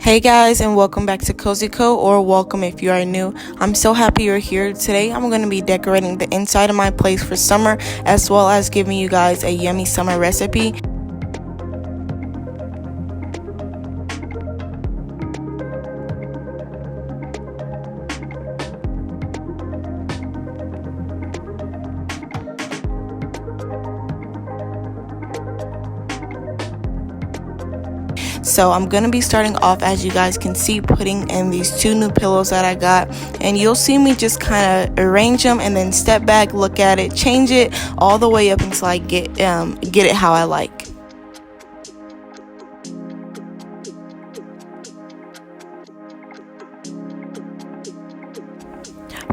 Hey guys, and welcome back to Cozy Co, or welcome if you are new. I'm so happy you're here. Today I'm going to be decorating the inside of my place for summer, as well as giving you guys a yummy summer recipe. So I'm going to be starting off, as you guys can see, putting in these two new pillows that I got, and you'll see me just kind of arrange them and then step back, look at it, change it all the way up until I get it how I like.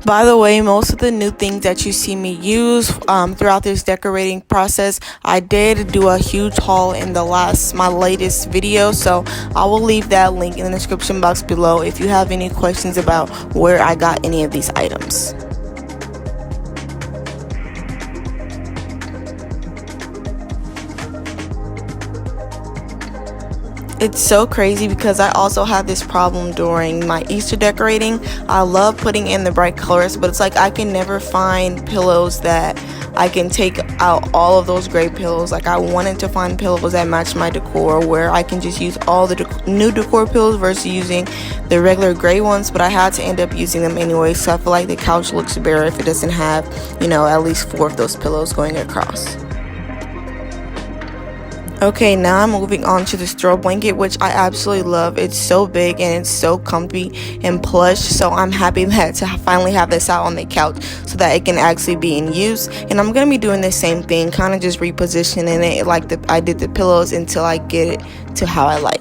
By the way, most of the new things that you see me use throughout this decorating process, I did do a huge haul in my latest video, so I will leave that link in the description box below if you have any questions about where I got any of these items. It's so crazy because I also have this problem during my Easter decorating. I love putting in the bright colors, but it's like I can never find pillows that I can take out all of those gray pillows. Like, I wanted to find pillows that match my decor, where I can just use all the new decor pillows versus using the regular gray ones, but I had to end up using them anyway, so I feel like the couch looks better if it doesn't have, at least 4 of those pillows going across. Okay, now I'm moving on to this throw blanket, which I absolutely love. It's so big and it's so comfy and plush, so I'm happy that to finally have this out on the couch so that it can actually be in use. And I'm going to be doing the same thing, kind of just repositioning it like I did the pillows until I get it to how I like.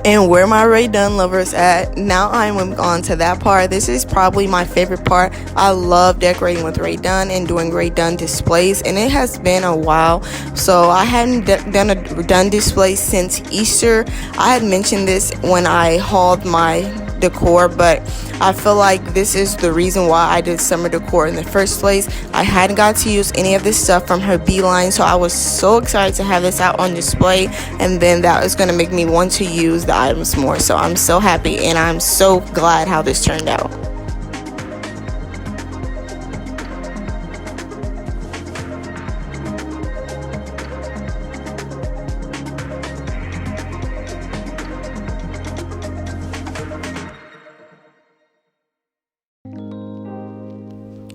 And where my Ray Dunn lovers at, now I'm on to that part. This is probably my favorite part. I love decorating with Ray Dunn and doing Ray Dunn displays, and it has been a while, so I hadn't done a Dunn display since Easter. I had mentioned this when I hauled my decor, but I feel like this is the reason why I did summer decor in the first place. I hadn't got to use any of this stuff from her beeline, so I was so excited to have this out on display, and then that is going to make me want to use the items more. So I'm so happy and I'm so glad how this turned out.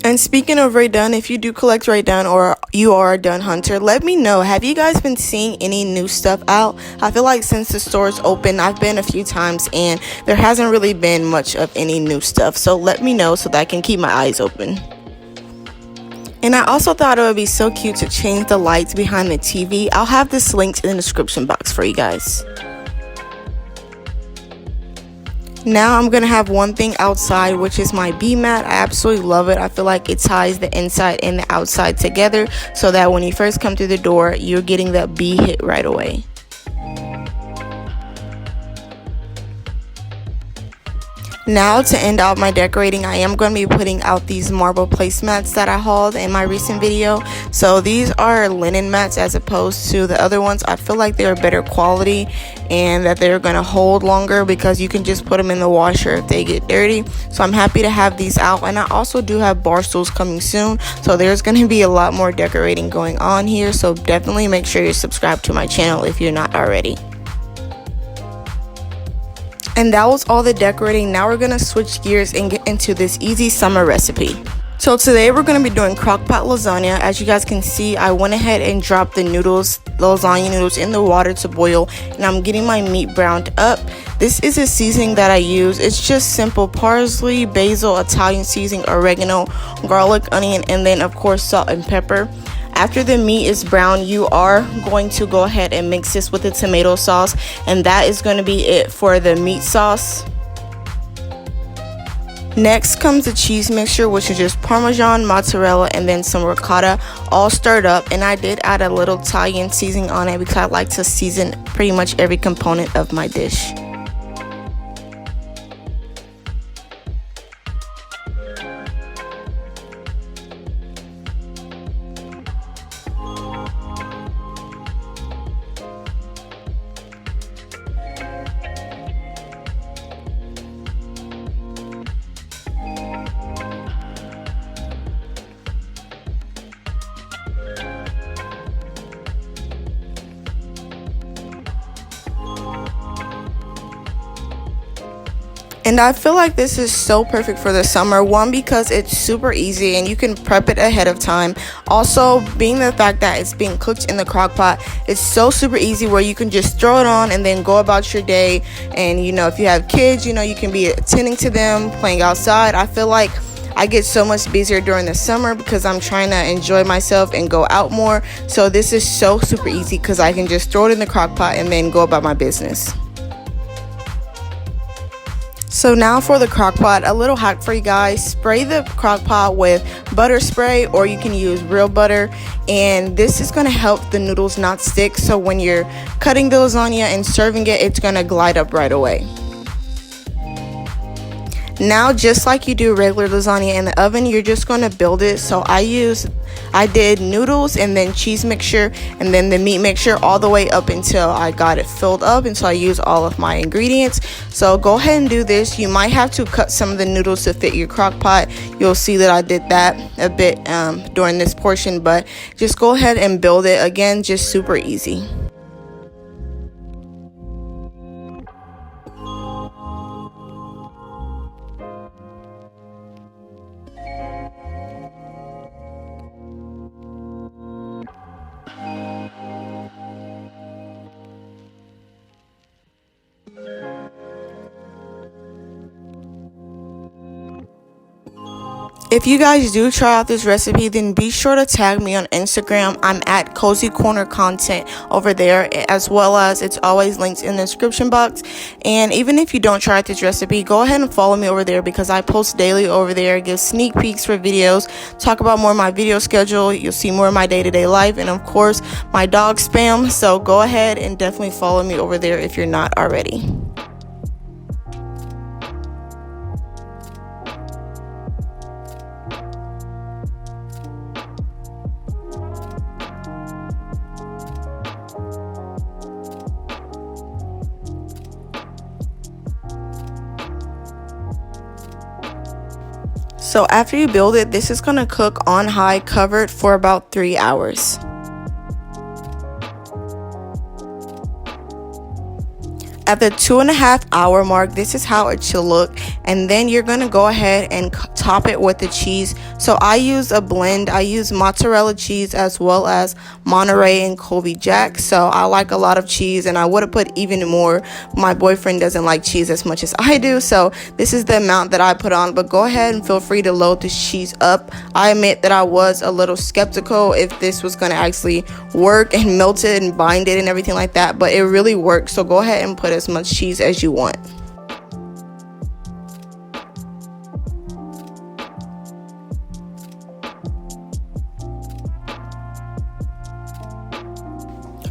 And speaking of Ray Dunn, if you do collect Ray Dunn or you are a Dunn hunter, let me know. Have you guys been seeing any new stuff out? I feel like since the store's open, I've been a few times and there hasn't really been much of any new stuff. So let me know so that I can keep my eyes open. And I also thought it would be so cute to change the lights behind the TV. I'll have this linked in the description box for you guys. Now I'm going to have one thing outside, which is my bee mat. I absolutely love it. I feel like it ties the inside and the outside together so that when you first come through the door, you're getting that bee hit right away. Now, to end out my decorating, I am going to be putting out these marble placemats that I hauled in my recent video. So these are linen mats as opposed to the other ones. I feel like they're better quality and that they're going to hold longer because you can just put them in the washer if they get dirty. So I'm happy to have these out, and I also do have bar stools coming soon, so there's going to be a lot more decorating going on here. So definitely make sure you're subscribed to my channel if you're not already. And that was all the decorating. Now we're gonna switch gears and get into this easy summer recipe. So today we're going to be doing crockpot lasagna. As you guys can see, I went ahead and dropped the lasagna noodles in the water to boil, and I'm getting my meat browned up. This is a seasoning that I use. It's just simple parsley, basil, Italian seasoning, oregano, garlic, onion, and then of course salt and pepper. After the meat is brown, you are going to go ahead and mix this with the tomato sauce, and that is going to be it for the meat sauce. Next comes the cheese mixture, which is just Parmesan, mozzarella, and then some ricotta, all stirred up. And I did add a little Italian seasoning on it because I like to season pretty much every component of my dish. And I feel like this is so perfect for the summer. One, because it's super easy and you can prep it ahead of time. Also, being the fact that it's being cooked in the crock pot, it's so super easy where you can just throw it on and then go about your day. And if you have kids, you can be attending to them, playing outside. I feel like I get so much busier during the summer because I'm trying to enjoy myself and go out more. So this is so super easy because I can just throw it in the crock pot and then go about my business. So now for the crock pot, a little hack for you guys. Spray the crock pot with butter spray, or you can use real butter, and this is going to help the noodles not stick, so when you're cutting the lasagna and serving it, it's going to glide up right away. Now, just like you do regular lasagna in the oven, you're just going to build it. So I did noodles and then cheese mixture and then the meat mixture all the way up until I got it filled up, until I used all of my ingredients. So go ahead and do this. You might have to cut some of the noodles to fit your crock pot. You'll see that I did that a bit during this portion, but just go ahead and build it. Again, just super easy. If you guys do try out this recipe, then be sure to tag me on Instagram. I'm at Cozy Corner Content over there, as well as it's always linked in the description box. And even if you don't try out this recipe, go ahead and follow me over there because I post daily over there, give sneak peeks for videos, talk about more of my video schedule. You'll see more of my day-to-day life, and of course my dog spam. So go ahead and definitely follow me over there if you're not already. So after you build it, this is going to cook on high, covered for about 3 hours. At the 2.5 hour mark, this is how it should look, and then you're gonna go ahead and top it with the cheese. So I use a blend. I use mozzarella cheese as well as Monterey and Colby Jack. So I like a lot of cheese, and I would have put even more. My boyfriend doesn't like cheese as much as I do, so this is the amount that I put on. But go ahead and feel free to load this cheese up. I admit that I was a little skeptical if this was gonna actually work and melt it and bind it and everything like that, but it really works. So go ahead and put as much cheese as you want.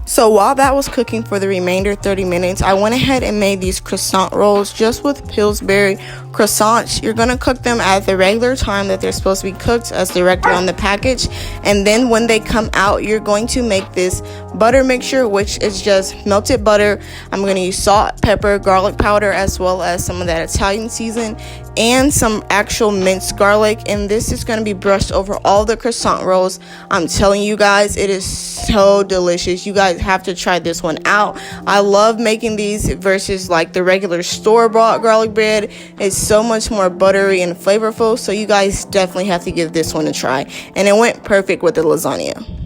So So while that was cooking for the remainder 30 minutes, I went ahead and made these croissant rolls just with Pillsbury croissants. You're going to cook them at the regular time that they're supposed to be cooked as directed on the package. And then when they come out, you're going to make this butter mixture, which is just melted butter. I'm going to use salt, pepper, garlic powder, as well as some of that Italian season and some actual minced garlic. And this is going to be brushed over all the croissant rolls. I'm telling you guys, it is so delicious. You guys have to try this one out. I love making these versus like the regular store-bought garlic bread. It's so much more buttery and flavorful, so you guys definitely have to give this one a try. And it went perfect with the lasagna.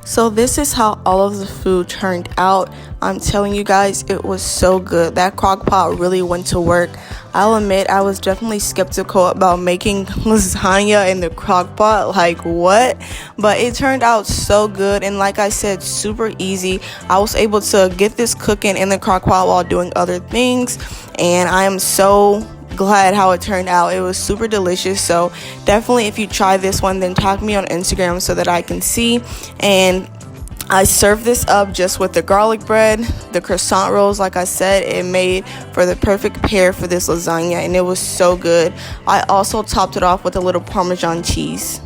So this is how all of the food turned out. I'm telling you guys, it was so good. That Crockpot really went to work. I'll admit I was definitely skeptical about making lasagna in the Crockpot, like what? But it turned out so good, and like I said, super easy. I was able to get this cooking in the Crockpot while doing other things, and I am so glad how it turned out. It was super delicious. So definitely, if you try this one, then tag me on Instagram so that I can see. And I served this up just with the garlic bread, the croissant rolls. Like I said, it made for the perfect pair for this lasagna, and it was so good. I also topped it off with a little Parmesan cheese.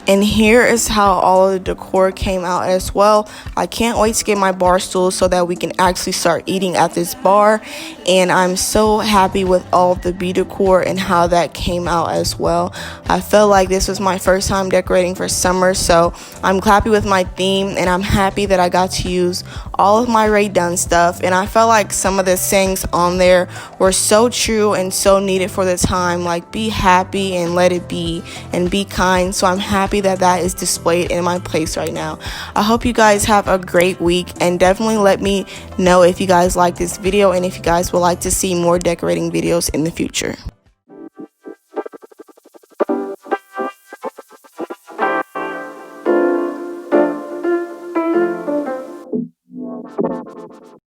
And here is how all of the decor came out as well. I can't wait to get my bar stool so that we can actually start eating at this bar. And I'm so happy with all the bee decor and how that came out as well. I felt like this was my first time decorating for summer, so I'm happy with my theme, and I'm happy that I got to use all of my Rae Dunn stuff. And I felt like some of the sayings on there were so true and so needed for the time, like be happy and let it be and be kind. So I'm happy that is displayed in my place right now. I hope you guys have a great week, and definitely let me know if you guys like this video and if you guys would like to see more decorating videos in the future.